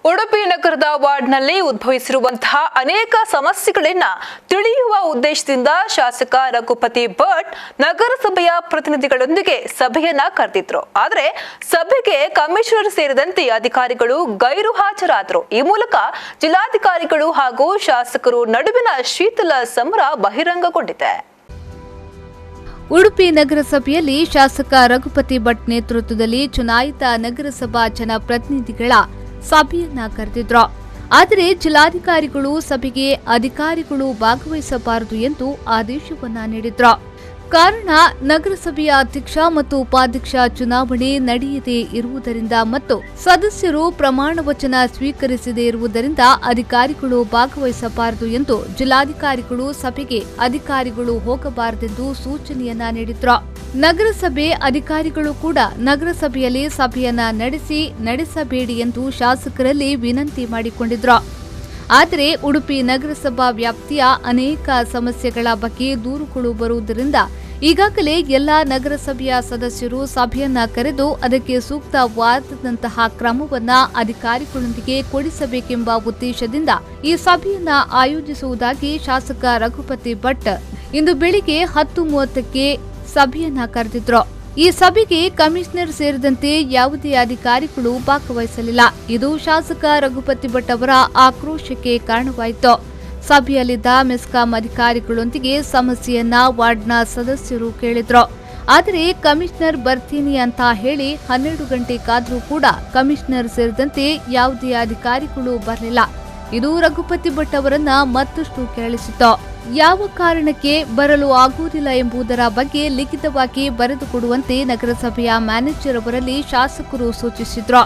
ಉಡುಪಿ ನಗರದ ವಾರ್ಡ್ನಲ್ಲಿ ಉದ್ಭವಿಸಿರುವಂತಹ ಅನೇಕ ಸಮಸ್ಯೆಗಳನ್ನು ತಿಳಿಯುವ ಉದ್ದೇಶದಿಂದ ಶಾಸಕ ರಘುಪತಿ ಭಟ್ ನಗರಸಭೆಯ ಪ್ರತಿನಿಧಿಗಳೊಂದಿಗೆ ಸಭೆಯನ್ನ ಕರೆದಿದ್ರು. ಆದರೆ ಸಭೆಗೆ ಕಮಿಷನರ್ ಸೇರಿದಂತೆ ಅಧಿಕಾರಿಗಳು ಗೈರು ಹಾಜರಾದರು. ಈ ಮೂಲಕ ಜಿಲ್ಲಾಧಿಕಾರಿಗಳು ಹಾಗೂ ಶಾಸಕರು ನಡುವಿನ ಶೀತಲ ಸಮರ ಬಹಿರಂಗಗೊಂಡಿದೆ. ಉಡುಪಿ ನಗರಸಭೆಯಲ್ಲಿ ಶಾಸಕ ರಘುಪತಿ ಭಟ್ ನೇತೃತ್ವದಲ್ಲಿ ಚುನಾಯಿತ ನಗರಸಭಾ ಜನಪ್ರತಿನಿಧಿಗಳ ಸಭೆಯನ್ನ ಕರೆದಿದ್ರು. ಆದರೆ ಜಿಲ್ಲಾಧಿಕಾರಿಗಳು ಸಭೆಗೆ ಅಧಿಕಾರಿಗಳು ಭಾಗವಹಿಸಬಾರದು ಎಂದು ಆದೇಶವನ್ನ ನೀಡಿದ್ರು. ಕಾರಣ ನಗರಸಭೆಯ ಅಧ್ಯಕ್ಷ ಮತ್ತು ಉಪಾಧ್ಯಕ್ಷ ಚುನಾವಣೆ ನಡೆಯದೇ ಇರುವುದರಿಂದ ಮತ್ತು ಸದಸ್ಯರು ಪ್ರಮಾಣ ವಚನ ಸ್ವೀಕರಿಸದೇ ಇರುವುದರಿಂದ ಅಧಿಕಾರಿಗಳು ಭಾಗವಹಿಸಬಾರದು ಎಂದು ಜಿಲ್ಲಾಧಿಕಾರಿಗಳು ಸಭೆಗೆ ಅಧಿಕಾರಿಗಳು ಹೋಗಬಾರದೆಂದು ಸೂಚನೆಯನ್ನ ನೀಡಿದ್ರು. ನಗರಸಭೆ ಅಧಿಕಾರಿಗಳು ಕೂಡ ನಗರಸಭೆಯಲ್ಲಿ ಸಭೆಯನ್ನ ನಡೆಸಬೇಡಿ ಎಂದು ಶಾಸಕರಲ್ಲಿ ವಿನಂತಿ ಮಾಡಿಕೊಂಡಿದ್ರು. ಆದರೆ ಉಡುಪಿ ನಗರಸಭಾ ವ್ಯಾಪ್ತಿಯ ಅನೇಕ ಸಮಸ್ಯೆಗಳ ಬಗ್ಗೆ ದೂರುಗಳು ಬರುವುದರಿಂದ ಈಗಾಗಲೇ ಎಲ್ಲಾ ನಗರಸಭೆಯ ಸದಸ್ಯರು ಸಭೆಯನ್ನ ಕರೆದು ಅದಕ್ಕೆ ಸೂಕ್ತವಾದಂತಹ ಕ್ರಮವನ್ನ ಅಧಿಕಾರಿಗಳೊಂದಿಗೆ ಕೊಡಿಸಬೇಕೆಂಬ ಉದ್ದೇಶದಿಂದ ಈ ಸಭೆಯನ್ನ ಆಯೋಜಿಸುವುದಾಗಿ ಶಾಸಕ ರಘುಪತಿ ಭಟ್ ಇಂದು ಬೆಳಿಗ್ಗೆ 10:30ಕ್ಕೆ ಸಭೆಯನ್ನ ಕರೆದಿದ್ರು. ಈ ಸಭೆಗೆ ಕಮಿಷನರ್ ಸೇರಿದಂತೆ ಯಾವುದೇ ಅಧಿಕಾರಿಗಳು ಭಾಗವಹಿಸಲಿಲ್ಲ. ಇದು ಶಾಸಕ ರಘುಪತಿ ಭಟ್ ಅವರ ಆಕ್ರೋಶಕ್ಕೆ ಕಾರಣವಾಯಿತು. ಸಭೆಯಲ್ಲಿದ್ದ ಮೆಸ್ಕಾಂ ಅಧಿಕಾರಿಗಳೊಂದಿಗೆ ಸಮಸ್ಯೆಯನ್ನ ವಾರ್ಡ್ನ ಸದಸ್ಯರು ಕೇಳಿದ್ರು. ಆದರೆ ಕಮಿಷನರ್ ಬರ್ತೀನಿ ಅಂತ ಹೇಳಿ 12 ಗಂಟೆ ಕಾದ್ರೂ ಕೂಡ ಕಮಿಷನರ್ ಸೇರಿದಂತೆ ಯಾವುದೇ ಅಧಿಕಾರಿಗಳು ಬರಲಿಲ್ಲ. ಇದು ರಘುಪತಿ ಭಟ್ ಅವರನ್ನ ಮತ್ತಷ್ಟು ಕೆರಳಿಸಿತು. ಯಾವ ಕಾರಣಕ್ಕೆ ಬರಲು ಆಗುವುದಿಲ್ಲ ಎಂಬುದರ ಬಗ್ಗೆ ಲಿಖಿತವಾಗಿ ಬರೆದುಕೊಡುವಂತೆ ನಗರಸಭೆಯ ಮ್ಯಾನೇಜರ್ ಅವರಲ್ಲಿ ಶಾಸಕರು ಸೂಚಿಸಿದ್ರು.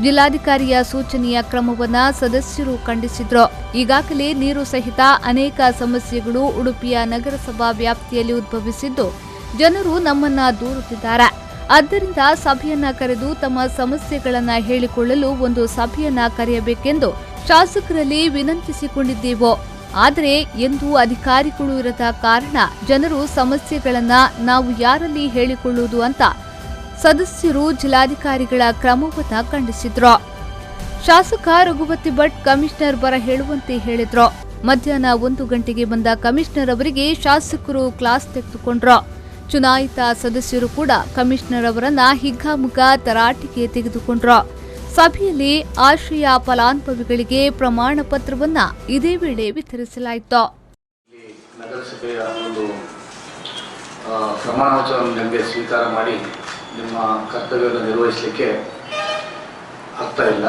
ಜಿಲ್ಲಾಧಿಕಾರಿಯ ಸೂಚನೆಯ ಕ್ರಮವನ್ನ ಸದಸ್ಯರು ಖಂಡಿಸಿದ್ರು. ಈಗಾಗಲೇ ನೀರು ಸಹಿತ ಅನೇಕ ಸಮಸ್ಯೆಗಳು ಉಡುಪಿಯ ನಗರಸಭಾ ವ್ಯಾಪ್ತಿಯಲ್ಲಿ ಉದ್ಭವಿಸಿದ್ದು ಜನರು ನಮ್ಮನ್ನ ದೂರುತ್ತಿದ್ದಾರೆ. ಆದ್ದರಿಂದ ಸಭೆಯನ್ನ ಕರೆದು ತಮ್ಮ ಸಮಸ್ಯೆಗಳನ್ನ ಹೇಳಿಕೊಳ್ಳಲು ಒಂದು ಸಭೆಯನ್ನ ಕರೆಯಬೇಕೆಂದು ಶಾಸಕರಲ್ಲಿ ವಿನಂತಿಸಿಕೊಂಡಿದ್ದೆವು. ಆದರೆ ಎಂದು ಅಧಿಕಾರಿಗಳು ಇರದ ಕಾರಣ ಜನರು ಸಮಸ್ಯೆಗಳನ್ನ ನಾವು ಯಾರಲ್ಲಿ ಹೇಳಿಕೊಳ್ಳುವುದು ಅಂತ ಸದಸ್ಯರು ಜಿಲ್ಲಾಧಿಕಾರಿಗಳ ಕ್ರಮವನ್ನ ಖಂಡಿಸಿದ್ರು. ಶಾಸಕ ರಘುಪತಿ ಭಟ್ ಕಮಿಷನರ್ ಬರ ಹೇಳುವಂತೆ ಹೇಳಿದ್ರು. ಮಧ್ಯಾಹ್ನ 1 ಗಂಟೆಗೆ ಬಂದ ಕಮಿಷನರ್ ಅವರಿಗೆ ಶಾಸಕರು ಕ್ಲಾಸ್ ತೆಗೆದುಕೊಂಡ್ರು. ಚುನಾಯಿತ ಸದಸ್ಯರು ಕೂಡ ಕಮಿಷನರ್ ಅವರನ್ನ ಹಿಗ್ಗಾಮುಗ್ಗ ತರಾಟೆಗೆ ತೆಗೆದುಕೊಂಡ್ರು. ಸಭೆಯಲ್ಲಿ ಆಶ್ರಯ ಫಲಾನುಭವಿಗಳಿಗೆ ಪ್ರಮಾಣ ಪತ್ರವನ್ನ ಇದೇ ವೇಳೆ ವಿತರಿಸಲಾಯಿತು. ನಗರಸಭೆಯ ಒಂದು ಪ್ರಮಾಣ ವಚನವನ್ನು ಸ್ವೀಕಾರ ಮಾಡಿ ನಿಮ್ಮ ಕರ್ತವ್ಯವನ್ನು ನಿರ್ವಹಿಸಲಿಕ್ಕೆ ಆಗ್ತಾ ಇಲ್ಲ.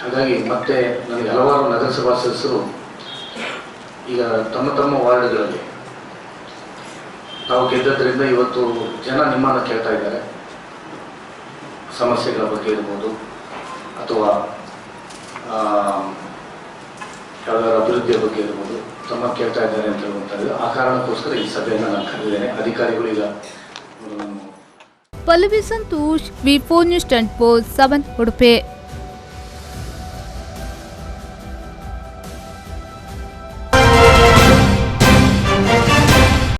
ಹಾಗಾಗಿ ಮತ್ತೆ ನನಗೆ ಹಲವಾರು ನಗರಸಭಾ ಸದಸ್ಯರು ಈಗ ತಮ್ಮ ತಮ್ಮ ವಾರ್ಡ್ಗಳಲ್ಲಿ ತಾವು ಗೆದ್ದದ್ರಿಂದ ಇವತ್ತು ಜನ ನಿಮ್ಮನ್ನು ಕೇಳ್ತಾ ಇದ್ದಾರೆ. ಸಮಸ್ಯೆಗಳ ಬಗ್ಗೆ ಇರ್ಬೋದು ಅಥವಾ ಯಾವುದಾದ್ರು ಅಭಿವೃದ್ಧಿಯ ಬಗ್ಗೆ ಇರ್ಬೋದು ತಮ್ಮ ಕೇಳ್ತಾ ಇದ್ದಾರೆ ಅಂತ ಹೇಳುವಂಥದ್ದು. ಆ ಕಾರಣಕ್ಕೋಸ್ಕರ ಈ ಸಭೆಯನ್ನು ನಾನು ಕರೆದಿದ್ದೇನೆ. ಅಧಿಕಾರಿಗಳು ಈಗ ಪಲ್ಲವಿ ಸಂತೋಷ್, ವಿ4 ನ್ಯೂಸ್ 7 ಉಡುಪಿ.